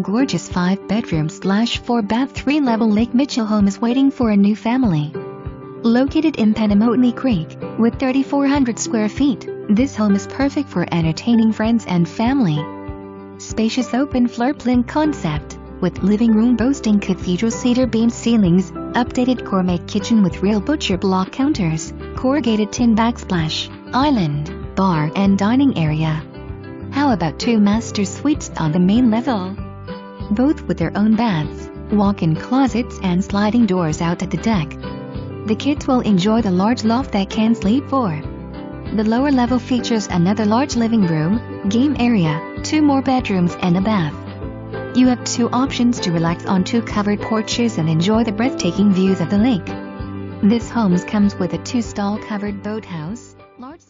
Gorgeous 5-bedroom/4-bath 3-level Lake Mitchell home is waiting for a new family. Located in Pennamotley Creek, with 3,400 square feet, this home is perfect for entertaining friends and family. Spacious open floor plan concept, with living room boasting cathedral cedar beam ceilings, updated gourmet kitchen with real butcher block counters, corrugated tin backsplash, island, bar and dining area. How about 2 master suites on the main level? Both with their own baths, walk-in closets and sliding doors out at the deck. The kids will enjoy the large loft that can sleep 4. The lower level features another large living room, game area, 2 more bedrooms and a bath. You have 2 options to relax on 2 covered porches and enjoy the breathtaking views of the lake. This home comes with a 2-stall covered boathouse, large